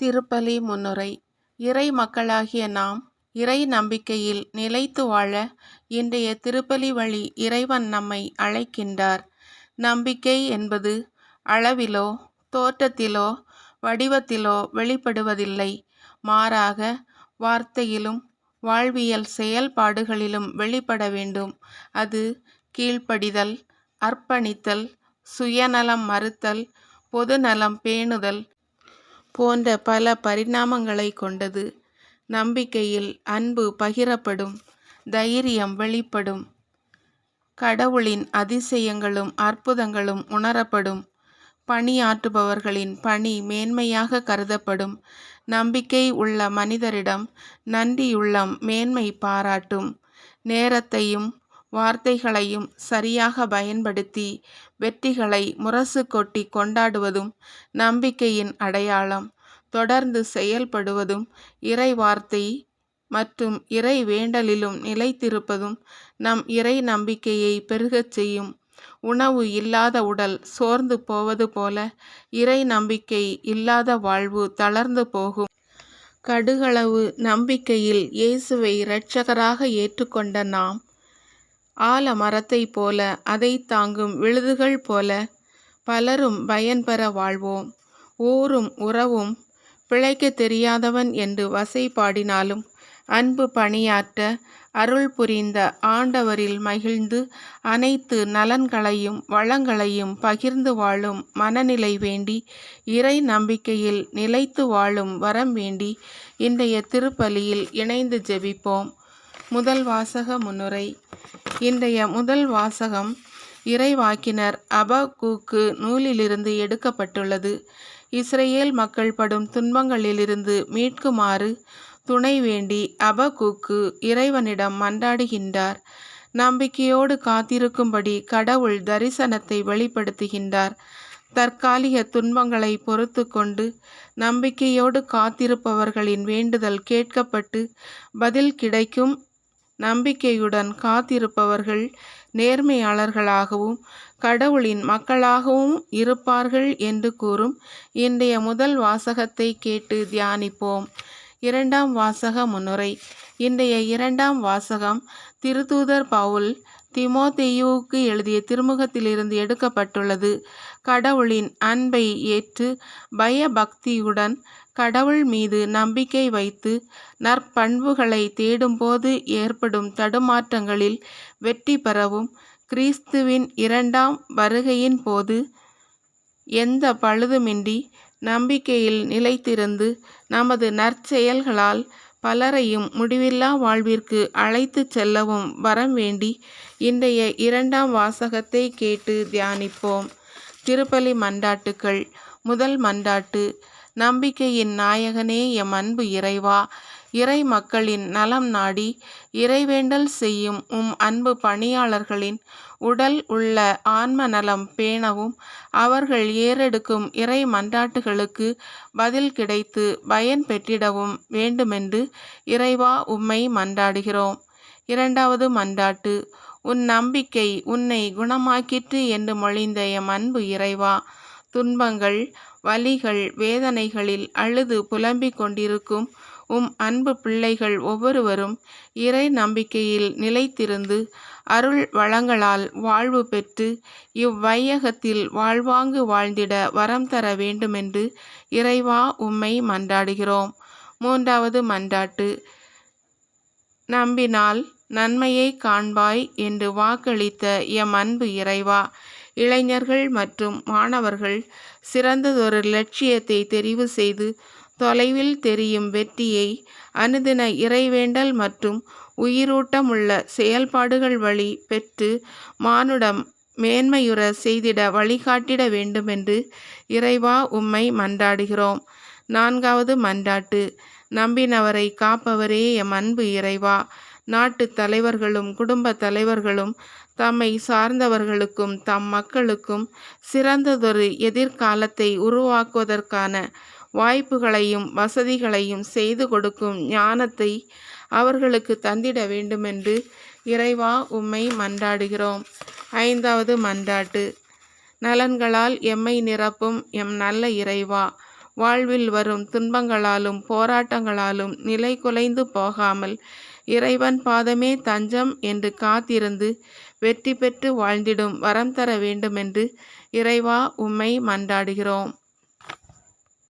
திருப்பலி முன்னுரை. இறை மக்களாகிய நாம் இறை நம்பிக்கையில் நிலைத்து வாழ இன்றைய திருப்பலி வழி இறைவன் நம்மை அழைக்கின்றார். நம்பிக்கை என்பது அளவிலோ தோற்றத்திலோ வடிவத்திலோ வெளிப்படுவதில்லை. மாறாக வார்த்தையிலும் வாழ்வியல் செயல்பாடுகளிலும் வெளிப்பட வேண்டும். அது கீழ்ப்படிதல், அர்ப்பணித்தல், சுயநலம் மறுத்தல், பொதுநலம் பேணுதல் போன்ற பல பரிணாமங்களை கொண்டது. நம்பிக்கையில் அன்பு பகிரப்படும், தைரியம் வெளிப்படும், கடவுளின் அதிசயங்களும் அற்புதங்களும் உணரப்படும், பணியாற்றுபவர்களின் பணி மேன்மையாக கருதப்படும். நம்பிக்கை உள்ள மனிதரிடம் நன்றியுள்ளம் மேன்மை பாராட்டும். நேரத்தையும் வார்த்தைகளையும் சரியாக பயன்படுத்தி வெற்றிகளை முரசு கொட்டி கொண்டாடுவதும் நம்பிக்கையின் அடையாளம். தொடர்ந்து செயல்படுவதும் இறை வார்த்தை மற்றும் இறை வேண்டலிலும் நிலைத்திருப்பதும் நம் இறை நம்பிக்கையை பெருகச் செய்யும். உணவு இல்லாத உடல் சோர்ந்து போவது போல இறை நம்பிக்கை இல்லாத வாழ்வு தளர்ந்து போகும். கடுகளவு நம்பிக்கையில் இயேசுவை இரட்சகராக ஏற்றுக்கொண்ட நாம் ஆலமரத்தை போல, அதை தாங்கும் விழுதுகள் போல பலரும் பயன்பெற வாழ்வோம். ஊரும் உறவும் பிழைக்க தெரியாதவன் என்று வசை பாடினாலும் அன்பு பணியாற்ற அருள் புரிந்த ஆண்டவரில் மகிழ்ந்து அனைத்து நலன்களையும் வளங்களையும் பகிர்ந்து வாழும் மனநிலை வேண்டி இறை நம்பிக்கையில் நிலைத்து வாழும் வரம் வேண்டி இன்றைய திருப்பலியில் இணைந்து ஜெபிப்போம். முதல் வாசக முன்னுரை. இன்றைய முதல் வாசகம் இறைவாக்கினர் அபக்கூக்கு நூலிலிருந்து எடுக்கப்பட்டுள்ளது. இஸ்ரேல் மக்கள் படும் துன்பங்களிலிருந்து மீட்குமாறு துணை வேண்டி அபக்கூக்கு இறைவனிடம் மன்றாடுகின்றார். நம்பிக்கையோடு காத்திருக்கும்படி கடவுள் தரிசனத்தை வெளிப்படுத்துகின்றார். தற்காலிக துன்பங்களை பொறுத்து கொண்டு நம்பிக்கையோடு காத்திருப்பவர்களின் வேண்டுதல் கேட்கப்பட்டு பதில் கிடைக்கும். நம்பிக்கையுடன் காத்திருப்பவர்கள் நேர்மையாளர்களாகவும் கடவுளின் மக்களாகவும் இருப்பார்கள் என்று கூறும் இன்றைய முதல் வாசகத்தை கேட்டு தியானிப்போம். இரண்டாம் வாசக முன்னுரை. இன்றைய இரண்டாம் வாசகம் திருத்தூதர் பவுல் தீமோத்தேயுவுக்கு எழுதிய திருமுகத்திலிருந்து எடுக்கப்பட்டுள்ளது. கடவுளின் அன்பை ஏற்று பயபக்தியுடன் கடவுள் மீது நம்பிக்கை வைத்து நற்பண்புகளை தேடும்போது ஏற்படும் தடுமாற்றங்களில் வெற்றி பெறவும், கிறிஸ்துவின் இரண்டாம் வருகையின் போது எந்த பழுதுமின்றி நம்பிக்கையில் நிலைத்திருந்து நமது நற்செயல்களால் பலரையும் முடிவில்லா வாழ்விற்கு அழைத்து செல்லவும் வரம் வேண்டி இன்றைய இரண்டாம் வாசகத்தை கேட்டு தியானிப்போம். திருப்பலி மன்றாட்டுக்கள். முதல் மன்றாட்டு. நம்பிக்கையின் நாயகனே எம் அன்பு இறைவா, இறை மக்களின் நலம் நாடி இறைவேண்டல் செய்யும் உம் அன்பு பணியாளர்களின் உடல் உள்ள ஆன்ம நலம் பேணவும் அவர்கள் ஏறெடுக்கும் இறை மன்றாட்டுகளுக்கு பதில் கிடைத்து பயன் பெற்றிடவும் வேண்டுமென்று இறைவா உம்மை மன்றாடுகிறோம். இரண்டாவது மன்றாட்டு. உன் நம்பிக்கை உன்னை குணமாக்கிற்று என்று மொழிந்த எம் அன்பு இறைவா, துன்பங்கள் வலிகள் வேதனைகளில் அழுது புலம்பிக் கொண்டிருக்கும் உம் அன்பு பிள்ளைகள் ஒவ்வொருவரும் இறை நம்பிக்கையில் நிலைத்திருந்து அருள் வளங்களால் வாழ்வு பெற்று இவ்வையகத்தில் வாழ்வாங்கு வாழ்ந்திட வரம் தர வேண்டுமென்று இறைவா உம்மை மன்றாடுகிறோம். மூன்றாவது மன்றாட்டு. நம்பினால் நன்மையை காண்பாய் என்று வாக்களித்த எம் அன்பு இறைவா, இளைஞர்கள் மற்றும் மாணவர்கள் சிறந்ததொரு லட்சியத்தை தெரிவு செய்து தொலைவில் தெரியும் வெற்றியை அனுதின இறைவேண்டல் மற்றும் உயிரூட்டமுள்ள செயல்பாடுகள் வழி பெற்று மானுடம் மேன்மையுற செய்திட வழிகாட்டிட வேண்டுமென்று இறைவா உம்மை மன்றாடுகிறோம். நான்காவது மன்றாட்டு. நம்பினவரை காப்பவரே எம் அன்பு இறைவா, நாட்டு தலைவர்களும் குடும்ப தலைவர்களும் தம்மை சார்ந்தவர்களுக்கும் தம் மக்களுக்கும் சிறந்ததொரு எதிர்காலத்தை உருவாக்குவதற்கான வாய்ப்புகளையும் வசதிகளையும் செய்து கொடுக்கும் ஞானத்தை அவர்களுக்கு தந்திட வேண்டுமென்று இறைவா உம்மை மன்றாடுகிறோம். ஐந்தாவது மன்றாட்டு. நலன்களால் எம்மை நிரப்பும் எம் நல்ல இறைவா, வாழ்வில் வரும் துன்பங்களாலும் போராட்டங்களாலும் நிலை குலைந்து போகாமல் இறைவன் பாதமே தஞ்சம் என்று காத்திருந்து வெற்றி பெற்று வாழ்ந்திடும் வரம் தர வேண்டுமென்று இறைவா உம்மை மன்றாடுகிறோம்.